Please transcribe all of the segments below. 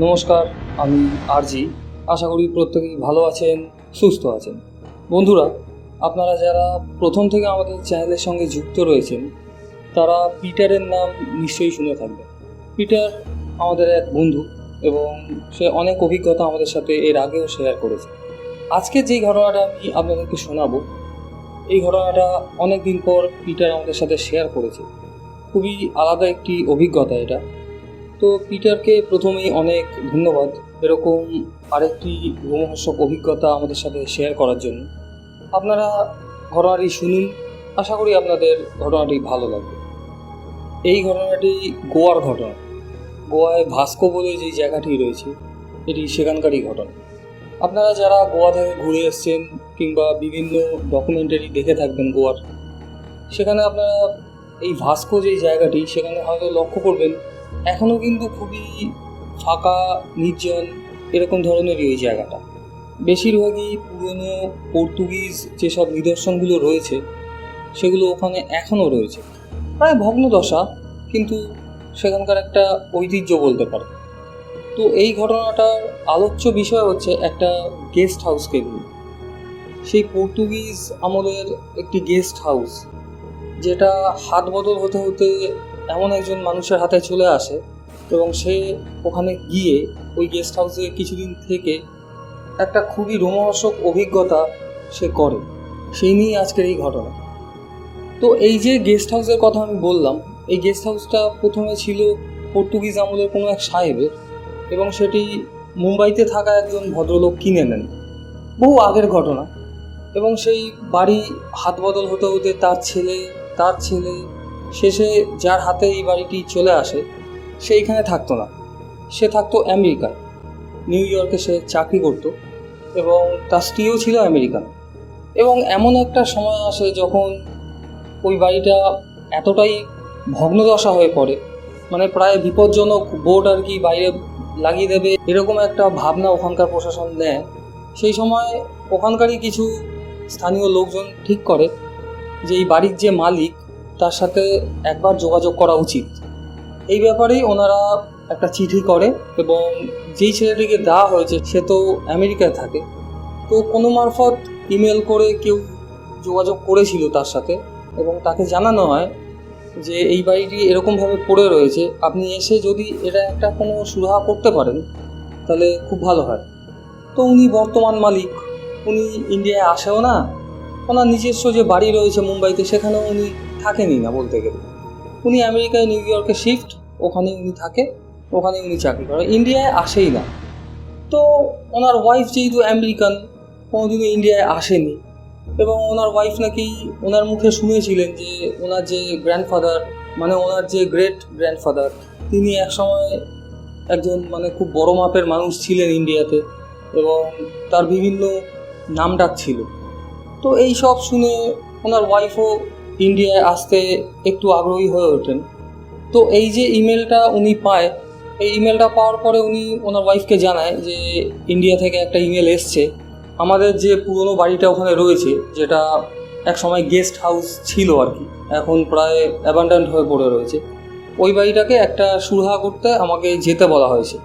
নমস্কার, আমি আরজি। আশা করি প্রত্যেকেই ভালো আছেন, সুস্থ আছেন। বন্ধুরা, আপনারা যারা প্রথম থেকে আমাদের চ্যানেলের সঙ্গে যুক্ত রয়েছেন তারা পিটারের নাম নিশ্চয়ই শুনে থাকবেন। পিটার আমাদের এক বন্ধু এবং সে অনেক অভিজ্ঞতা আমাদের সাথে এর আগেও শেয়ার করেছে। আজকে যেই ঘটনাটা আমি আপনাদেরকে শোনাবো, এই ঘটনাটা অনেক দিন পর পিটার আমাদের সাথে শেয়ার করেছে। খুবই আলাদা একটি অভিজ্ঞতা এটা। তো পিটারকে প্রথমেই অনেক ধন্যবাদ এরকম আরেকটি রোমহর্ষক অভিজ্ঞতা আমাদের সাথে শেয়ার করার জন্য। আপনারা ঘটনাটি শুনুন, আশা করি আপনাদের ঘটনাটি ভালো লাগবে। এই ঘটনাটি গোয়ার ঘটনা। গোয়ায় ভাস্কো বলে যে জায়গাটি রয়েছে এটি সেখানকারই ঘটনা। আপনারা যারা গোয়া থেকে ঘুরে এসছেন কিংবা বিভিন্ন ডকুমেন্টারি দেখে থাকবেন গোয়ার, সেখানে আপনারা এই ভাস্কো যেই জায়গাটি সেখানে হয়তো লক্ষ্য করবেন এখনও কিন্তু খুবই ফাঁকা, নির্জন এরকম ধরনেরই ওই জায়গাটা। বেশিরভাগই পুরনো পর্তুগিজ যেসব নিদর্শনগুলো রয়েছে সেগুলো ওখানে এখনও রয়েছে, প্রায় ভগ্নদশা, কিন্তু সেখানকার একটা ঐতিহ্য বলতে পারে। তো এই ঘটনাটার আলোচ্য বিষয় হচ্ছে একটা গেস্ট হাউসকে নিয়ে। সেই পর্তুগিজ আমলের একটি গেস্ট হাউস, যেটা হাত বদল হতে হতে এমন একজন মানুষের হাতে চলে আসে এবং সে ওখানে গিয়ে ওই গেস্ট হাউসে কিছুদিন থেকে একটা খুবই রোমহর্ষক অভিজ্ঞতা সে করে। সেই নিয়েই আজকের এই ঘটনা। তো এই যে গেস্ট হাউসের কথা আমি বললাম, এই গেস্ট হাউসটা প্রথমে ছিল পর্তুগিজ আমলের কোনো এক সাহেবের, এবং সেটি মুম্বাইতে থাকা একজন ভদ্রলোক কিনে নেন। বহু আগের ঘটনা। এবং সেই বাড়ি হাত বদল হতে হতে তার ছেলে শেষে যার হাতে এই বাড়িটি চলে আসে সে এইখানে থাকতো না, সে থাকতো আমেরিকায়। নিউ ইয়র্কে সে চাকরি করত এবং তার স্ত্রীও ছিল আমেরিকান। এবং এমন একটা সময় আসে যখন ওই বাড়িটা এতটাই ভগ্নদশা হয়ে পড়ে, মানে প্রায় বিপজ্জনক, বোর্ড আর কি বাইরে লাগিয়ে দেবে এরকম একটা ভাবনা ওখানকার প্রশাসন নেয়। সেই সময় ওখানকারই কিছু স্থানীয় লোকজন ঠিক করে যে এই বাড়ির যে মালিক তার সাথে একবার যোগাযোগ করা উচিত। এই ব্যাপারেই ওনারা একটা চিঠি করে এবং যেই ছেলেটিকে দেওয়া হয়েছে সে তো আমেরিকায় থাকে, তো কোনো মারফত ইমেল করে কেউ যোগাযোগ করেছিল তার সাথে এবং তাকে জানানো হয় যে এই বাড়িটি এরকমভাবে পড়ে রয়েছে, আপনি এসে যদি এটা একটা কোনো সুরাহা করতে পারেন তাহলে খুব ভালো হয়। তো উনি বর্তমান মালিক, উনি ইন্ডিয়ায় আসেও না, ওনার নিজস্ব যে বাড়ি রয়েছে মুম্বাইতে সেখানেও উনি থাকেনই না বলতে গেলে। উনি আমেরিকায় নিউ ইয়র্কে শিফট, ওখানেই উনি থাকে, ওখানেই উনি চাকরি করে, ইন্ডিয়ায় আসেই না। তো ওনার ওয়াইফ যেহেতু আমেরিকান, কোনোদিনও ইন্ডিয়ায় আসেনি, এবং ওনার ওয়াইফ নাকি ওনার মুখে শুনেছিলেন যে ওনার যে গ্র্যান্ডফাদার, মানে ওনার যে গ্রেট গ্র্যান্ডফাদার, তিনি একসময় একজন মানে খুব বড় মাপের মানুষ ছিলেন ইন্ডিয়াতে এবং তার বিভিন্ন নামডাক ছিল। তো এই সব শুনে ওনার ওয়াইফও ইন্ডিয়ায় আসতে একটু আগ্রহী হয়ে ওঠেন। তো এই যে ইমেলটা উনি পায়, এই ইমেলটা পাওয়ার পরে উনি ওনার ওয়াইফকে জানায় যে ইন্ডিয়া থেকে একটা ইমেল এসছে, আমাদের যে পুরনো বাড়িটা ওখানে রয়েছে, যেটা এক সময় গেস্ট হাউস ছিল আর কি, এখন প্রায় অ্যাবান্ডান্ড হয়ে পড়ে রয়েছে, ওই বাড়িটাকে একটা সুরাহা করতে আমাকে যেতে বলা হয়েছে।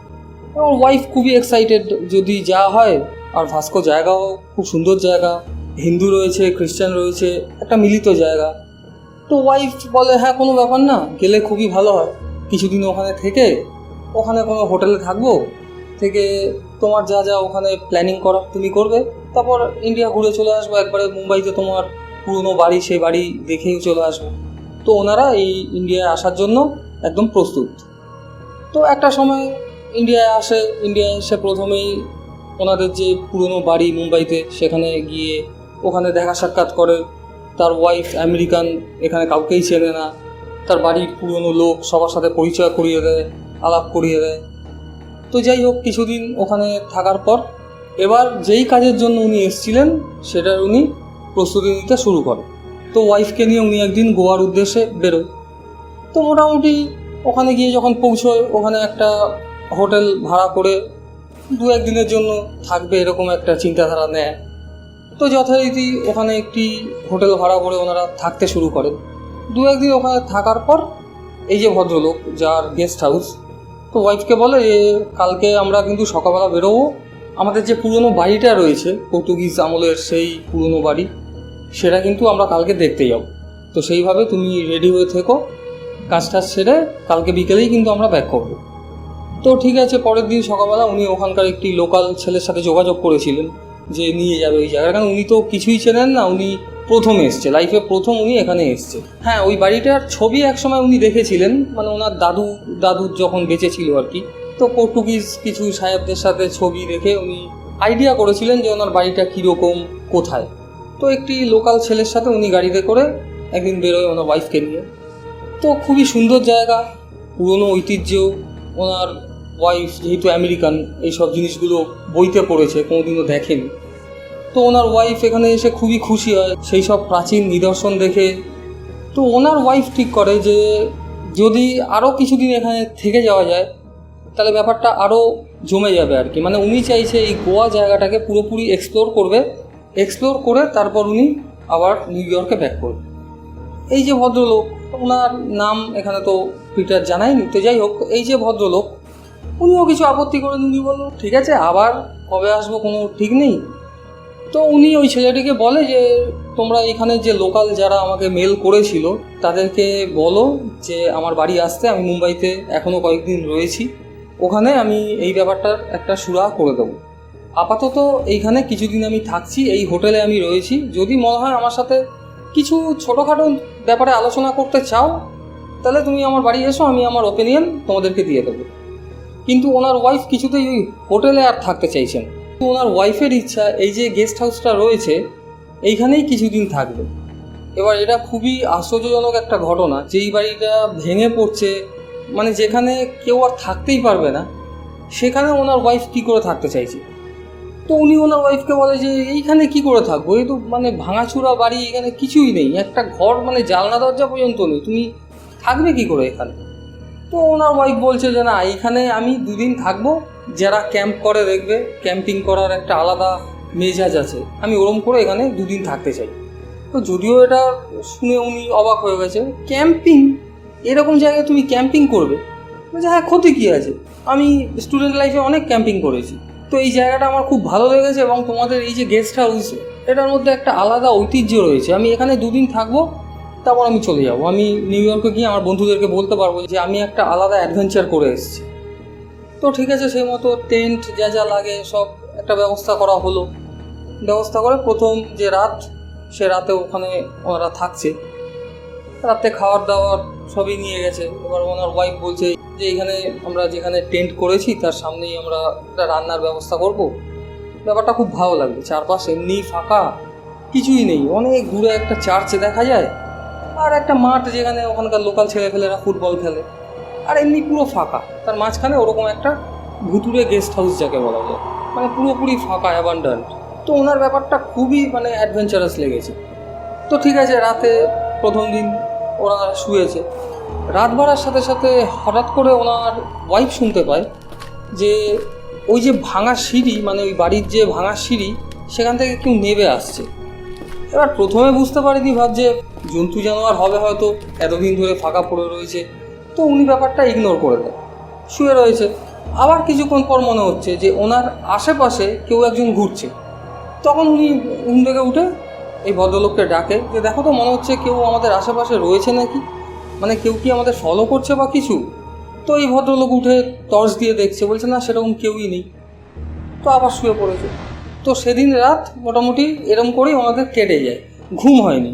আমার ওয়াইফ খুবই এক্সাইটেড, যদি যা হয়, আর ভাস্কো জায়গাও খুব সুন্দর জায়গা, হিন্দু রয়েছে, খ্রিস্টান রয়েছে, একটা মিলিত জায়গা। তো ওয়াইফ বলে হ্যাঁ, কোনো ব্যাপার না, গেলে খুবই ভালো হয়, কিছুদিন ওখানে থেকে ওখানে কোনো হোটেলে থাকবো, থেকে তোমার যা যা ওখানে প্ল্যানিং করার তুমি করবে, তারপর ইন্ডিয়া ঘুরে চলে আসবো একবারে, মুম্বাইতে তোমার পুরনো বাড়ি, সেই বাড়ি দেখেই চলে আসবো। তো ওনারা এই ইন্ডিয়ায় আসার জন্য একদম প্রস্তুত। তো একটা সময় ইন্ডিয়ায় আসে, ইন্ডিয়ায় এসে প্রথমেই ওনাদের যে পুরনো বাড়ি মুম্বাইতে সেখানে গিয়ে ওখানে দেখা সাক্ষাৎ করে। তার ওয়াইফ আমেরিকান, এখানে কাউকেই চেনে না, তার বাড়ির পুরনো লোক সবার সাথে পরিচয় করিয়ে দেয়, আলাপ করিয়ে দেয়। তো যাই হোক, কিছুদিন ওখানে থাকার পর এবার যেই কাজের জন্য উনি এসেছিলেন সেটার উনি প্রস্তুতি নিতে শুরু করেন। তো ওয়াইফকে নিয়ে উনি একদিন গোয়ার উদ্দেশ্যে বেরোয়। তো মোটামুটি ওখানে গিয়ে যখন পৌঁছয়, ওখানে একটা হোটেল ভাড়া করে 1 দিনের জন্য থাকবে এরকম একটা চিন্তাধারা নেয়। তো যথারীতি ওখানে একটি হোটেল ভাড়া করে ওনারা থাকতে শুরু করেন। 2-1 দিন ওখানে থাকার পর এই যে ভদ্রলোক যার গেস্ট হাউস, তো ওয়াইফকে বলে যে কালকে আমরা কিন্তু সকালবেলা বেরোবো, আমাদের যে পুরনো বাড়িটা রয়েছে পর্তুগিজ আমলের সেই পুরনো বাড়ি, সেটা কিন্তু আমরা কালকে দেখতে যাব। তো সেইভাবে তুমি রেডি হয়ে থেকো, কাজটা সেরে কালকে বিকেলেই কিন্তু আমরা ব্যাক করবো। তো ঠিক আছে, পরের দিন সকালবেলা উনি ওখানকার একটি লোকাল ছেলের সাথে যোগাযোগ করেছিলেন যে নিয়ে যাবে ওই জায়গায়, কারণ উনি তো কিছুই চেনেন না, উনি প্রথম এসছে, লাইফে প্রথম উনি এখানে এসছে। হ্যাঁ, ওই বাড়িটার ছবি একসময় উনি দেখেছিলেন, মানে ওনার দাদু যখন বেঁচে ছিল আর কি। তো পর্তুগিজ কিছু সাহেবদের সাথে ছবি দেখে উনি আইডিয়া করেছিলেন যে ওনার বাড়িটা কীরকম, কোথায়। তো একটি লোকাল ছেলের সাথে উনি গাড়িতে করে একদিন বেরোয় ওনার ওয়াইফকে নিয়ে। তো খুবই সুন্দর জায়গা, পুরনো ঐতিহ্য। ওনার ওয়াইফ যেহেতু আমেরিকান, এইসব জিনিসগুলো বইতে পড়েছে, কোনোদিনও দেখেনি। তো ওনার ওয়াইফ এখানে এসে খুবই খুশি হয় সেই সব প্রাচীন নিদর্শন দেখে। তো ওনার ওয়াইফ ঠিক করে যে যদি আরও কিছুদিন এখানে থেকে যাওয়া যায় তাহলে ব্যাপারটা আরও জমে যাবে আর কি। মানে উনি চাইছে এই গোয়া জায়গাটাকে পুরোপুরি এক্সপ্লোর করে তারপর উনি আবার নিউ ইয়র্কে ব্যাক করবে। এই যে ভদ্রলোক, ওনার নাম এখানে তো পিটার জানায়নি, তো যাই হোক, এই যে ভদ্রলোক উনিও কিছু আপত্তি করেন। উনি বলল ঠিক আছে, আবার কবে আসবো কোনো ঠিক নেই। তো উনি ওই ছেলেটিকে বলে যে তোমরা এখানে যে লোকাল যারা আমাকে মেল করেছিল তাদেরকে বলো যে আমার বাড়ি আসতে, আমি মুম্বাইতে এখনও কয়েকদিন রয়েছি, ওখানে আমি এই ব্যাপারটার একটা সুরাহা করে দেবো। আপাতত এইখানে কিছুদিন আমি থাকছি, এই হোটেলে আমি রয়েছি, যদি মনে হয় আমার সাথে কিছু ছোটোখাটো ব্যাপারে আলোচনা করতে চাও তাহলে তুমি আমার বাড়ি এসো, আমি আমার ওপিনিয়ন তোমাদেরকে দিয়ে দেবো। কিন্তু ওনার ওয়াইফ কিছুতেই ওই হোটেলে আর থাকতে চাইছেন। ওনার ওয়াইফের ইচ্ছা এই যে গেস্ট হাউসটা রয়েছে এইখানেই কিছুদিন থাকবে। এবার এটা খুবই আশ্চর্যজনক একটা ঘটনা, যেই বাড়িটা ভেঙে পড়ছে, মানে যেখানে কেউ আর থাকতেই পারবে না, সেখানে ওনার ওয়াইফ কী করে থাকতে চাইছে। তো উনি ওনার ওয়াইফকে বলে যে এইখানে কি করে থাকবো, এই তো মানে ভাঙাচুরা বাড়ি, এখানে কিছুই নেই, একটা ঘর মানে জানলা দরজা পর্যন্ত নেই, তুমি থাকবে কি করে এখানে। তো ওনার ওয়াইফ বলছে যে না, এইখানে আমি দুদিন থাকবো, যারা ক্যাম্প করে দেখবে, ক্যাম্পিং করার একটা আলাদা মেজাজ আছে, আমি ওরম করে এখানে দুদিন থাকতে চাই। তো যদিও এটা শুনে উনি অবাক হয়ে গেছে, ক্যাম্পিং, এরকম জায়গায় তুমি ক্যাম্পিং করবে? বলছে হ্যাঁ, ক্ষতি কী আছে, আমি স্টুডেন্ট লাইফে অনেক ক্যাম্পিং করেছি, তো এই জায়গাটা আমার খুব ভালো লেগেছে, এবং তোমাদের এই যে গেস্ট হাউস, এটার মধ্যে একটা আলাদা ঐতিহ্য রয়েছে, আমি এখানে দুদিন থাকবো, তারপর আমি চলে যাবো। আমি নিউ ইয়র্কে গিয়ে আমার বন্ধুদেরকে বলতে পারবো যে আমি একটা আলাদা অ্যাডভেঞ্চার করে এসেছি। তো ঠিক আছে, সেই মতো টেন্ট যা যা লাগে সব একটা ব্যবস্থা করা হলো। ব্যবস্থা করে প্রথম যে রাত, সে রাতে ওখানে ওনারা থাকছে, রাতে খাওয়ার দাওয়ার সবই নিয়ে গেছে। এবার ওনার ওয়াইফ বলছে যে এখানে আমরা যেখানে টেন্ট করেছি তার সামনেই আমরা একটা রান্নার ব্যবস্থা করব। ব্যাপারটা খুব ভালো লাগবে, চারপাশ এমনি ফাঁকা, কিছুই নেই, অনেক দূরে একটা চার্চ দেখা যায় আর একটা মাঠ যেখানে ওখানকার লোকাল ছেলেপেলেরা ফুটবল খেলে, আর এমনি পুরো ফাঁকা, তার মাঝখানে ওরকম একটা ভুতুরে গেস্ট হাউস যাকে বলা যায়, মানে পুরোপুরি ফাঁকা, অ্যাবান্ডান্ট। তো ওনার ব্যাপারটা খুবই মানে অ্যাডভেঞ্চারাস লেগেছে। তো ঠিক আছে, রাতে প্রথম দিন ওরা শুয়েছে, রাত বাড়ার সাথে সাথে হঠাৎ করে ওনার ওয়াইফ শুনতে পায় যে ওই যে ভাঙা সিঁড়ি, মানে ওই বাড়ির যে ভাঙা সিঁড়ি, সেখান থেকে কেউ নেমে আসছে। এবার প্রথমে বুঝতে পারিনি, ভাবছে জন্তু জানোয়ার হবে হয়তো, এতদিন ধরে ফাঁকা পড়ে রয়েছে। তো উনি ব্যাপারটা ইগনোর করে দেয়, শুয়ে রয়েছে। আবার কিছুক্ষণ পর মনে হচ্ছে যে ওনার আশেপাশে কেউ একজন ঘুরছে। তখন উনি ঘুম থেকে উঠে এই ভদ্রলোককে ডাকে যে দেখো তো, মনে হচ্ছে কেউ আমাদের আশেপাশে রয়েছে নাকি, মানে কেউ কি আমাদের ফলো করছে বা কিছু। তো এই ভদ্রলোক উঠে টর্চ দিয়ে দেখছে, বলছে না, সেরকম কেউই নেই। তো আবার শুয়ে পড়েছে। তো সেদিন রাত মোটামুটি এরম করেই ওনাদের কেটে যায়, ঘুম হয়নি।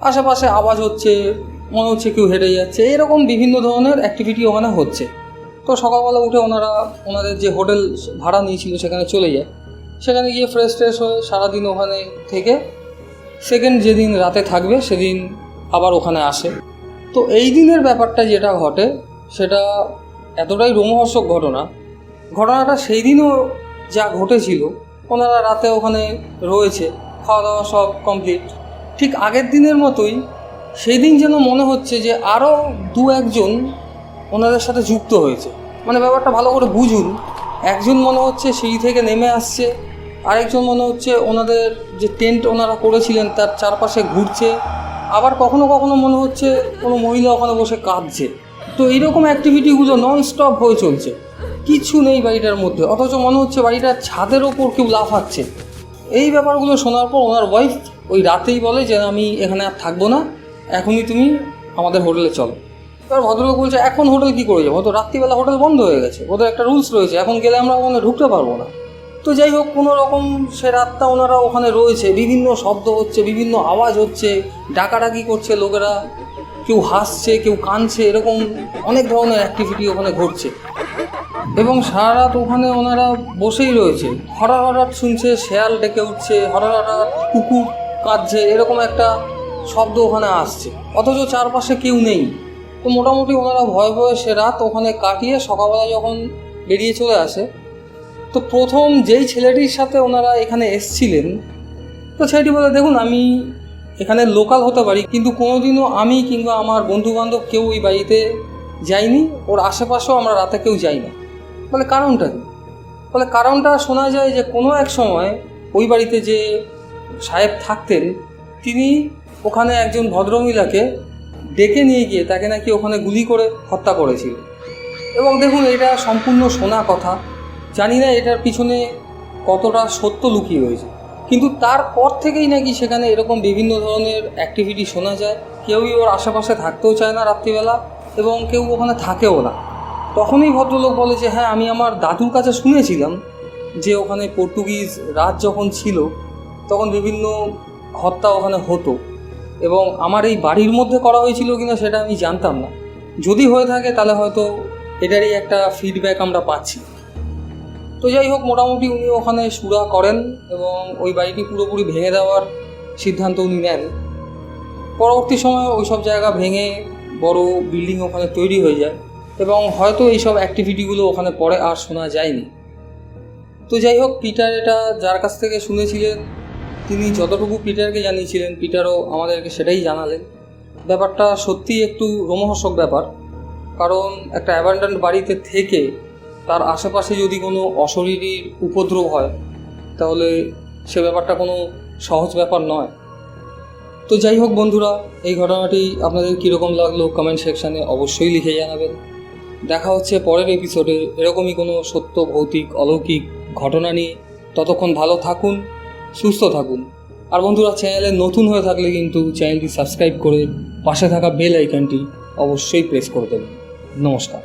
আশেপাশে আওয়াজ হচ্ছে, মনে হচ্ছে কেউ হেঁটে যাচ্ছে, এরকম বিভিন্ন ধরনের অ্যাক্টিভিটি ওখানে হচ্ছে। তো সকালবেলা উঠে ওনারা ওনাদের যে হোটেল ভাড়া নিয়েছিল সেখানে চলে যায়। সেখানে গিয়ে ফ্রেশ ট্রেশ হয়ে সারাদিন ওখানে থেকে সেকেন্ড যেদিন রাতে থাকবে সেদিন আবার ওখানে আসে। তো এই দিনের ব্যাপারটা যেটা ঘটে সেটা এতটাই রোমহর্ষক ঘটনাটা সেই দিনও যা ঘটেছিল, ওনারা রাতে ওখানে রয়েছে, খাওয়া দাওয়া সব কমপ্লিট, ঠিক আগের দিনের মতোই সেই দিন যেন মনে হচ্ছে যে আরও দু একজন ওনাদের সাথে যুক্ত হয়েছে। মানে ব্যাপারটা ভালো করে বুঝুন, একজন মনে হচ্ছে সিঁড়ি থেকে নেমে আসছে, আরেকজন মনে হচ্ছে ওনাদের যে টেন্ট ওনারা করেছিলেন তার চারপাশে ঘুরছে, আবার কখনো কখনো মনে হচ্ছে কোনো মহিলা ওখানে বসে কাঁদছে। তো এইরকম অ্যাক্টিভিটিগুলো নন স্টপ হয়ে চলছে, কিচ্ছু নেই বাড়িটার মধ্যে, অথচ মনে হচ্ছে বাড়িটার ছাদের ওপর কেউ লাফাচ্ছে। এই ব্যাপারগুলো শোনার পর ওনার ওয়াইফ ওই রাতেই বলে যে আমি এখানে আর থাকবো না, এখনই তুমি আমাদের হোটেলে চলো। এবার ভদ্রলোক বলছে এখন হোটেল কী করে যাবো, তো রাত্রিবেলা হোটেল বন্ধ হয়ে গেছে, ওদের একটা রুলস রয়েছে, এখন গেলে আমরা ওখানে ঢুকতে পারবো না। তো যাই হোক, কোনো রকম সে রাতটা ওনারা ওখানে রয়েছে, বিভিন্ন শব্দ হচ্ছে, বিভিন্ন আওয়াজ হচ্ছে, ডাকাডাকি করছে লোকেরা, কেউ হাসছে, কেউ কাঁদছে, এরকম অনেক ধরনের অ্যাক্টিভিটি ওখানে ঘটছে। এবং সারা রাত ওখানে ওনারা বসেই রয়েছে, হঠাৎ হঠাৎ শুনছে শেয়াল ডেকে উঠছে, হঠাৎ হঠাৎ কুকুর কাঁদছে, এরকম একটা শব্দ ওখানে আসছে, অথচ চারপাশে কেউ নেই। তো মোটামুটি ওনারা ভয়ে ভয়ে সে রাত ওখানে কাটিয়ে সকালবেলা যখন বেরিয়ে চলে আসে, তো প্রথম যেই ছেলেটির সাথে ওনারা এখানে এসছিলেন, তো ছেলেটি বলে দেখুন আমি এখানে লোকাল হতে পারি, কিন্তু কোনোদিনও আমি কিংবা আমার বন্ধুবান্ধব কেউ ওই বাড়িতে যাইনি, ওর আশেপাশেও আমরা রাতে কেউ যাই না। বলে কারণটা কী? বলে কারণটা শোনা যায় যে কোনো এক সময় ওই বাড়িতে যে সাহেব থাকতেন, তিনি ওখানে একজন ভদ্রমহিলাকে ডেকে নিয়ে গিয়ে তাকে নাকি ওখানে গুলি করে হত্যা করেছিল। এবং দেখুন, এটা সম্পূর্ণ শোনা কথা, জানি না এটার পিছনে কতটা সত্য লুকিয়ে রয়েছে, কিন্তু তারপর থেকেই নাকি সেখানে এরকম বিভিন্ন ধরনের অ্যাক্টিভিটি শোনা যায়। কেউই ওর আশেপাশে থাকতেও চায় না রাত্রিবেলা, এবং কেউ ওখানে থাকেও না। তখনই ভদ্রলোক বলে যে হ্যাঁ, আমি আমার দাদুর কাছে শুনেছিলাম যে ওখানে পর্তুগিজ রাজ যখন ছিল তখন বিভিন্ন হত্যা ওখানে হতো, এবং আমার এই বাড়ির মধ্যে করা হয়েছিল কিনা সেটা আমি জানতাম না, যদি হয়ে থাকে তাহলে হয়তো এটারই একটা ফিডব্যাক আমরা পাচ্ছি। তো যাই হোক, মোটামুটি উনি ওখানে সুরা করেন এবং ওই বাড়িটি পুরোপুরি ভেঙে দেওয়ার সিদ্ধান্ত উনি নেন। পরবর্তী সময়ে ওই সব জায়গা ভেঙে বড় বিল্ডিং ওখানে তৈরি হয়ে যায়, এবং হয়তো এইসব অ্যাক্টিভিটিগুলো ওখানে পরে আর শোনা যায়নি। তো যাই হোক, পিটার এটা যার কাছ থেকে শুনেছিলেন, তিনি যতটুকু পিটারকে জানিয়েছিলেন, পিটারও আমাদেরকে সেটাই জানালেন। ব্যাপারটা সত্যিই একটু রোমহর্ষক ব্যাপার, কারণ একটা অ্যাবান্ডেন্ট বাড়িতে থেকে তার আশেপাশে যদি কোনো অশরীরীর উপদ্রব হয়, তাহলে সে ব্যাপারটা কোনো সহজ ব্যাপার নয়। তো যাই হোক বন্ধুরা, এই ঘটনাটি আপনাদের কীরকম লাগলো কমেন্ট সেকশানে অবশ্যই লিখে জানাবেন। দেখা হচ্ছে পরের এপিসোডে এরকমই কোনো সত্য, ভৌতিক, অলৌকিক ঘটনা নিয়ে। ততক্ষণ ভালো থাকুন, সুস্থ থাকুন। আর বন্ধুরা, চ্যানেলে নতুন হয়ে থাকলে কিন্তু চ্যানেলটি সাবস্ক্রাইব করে পাশে থাকা বেল আইকনটি অবশ্যই প্রেস করে দেবেন। নমস্কার।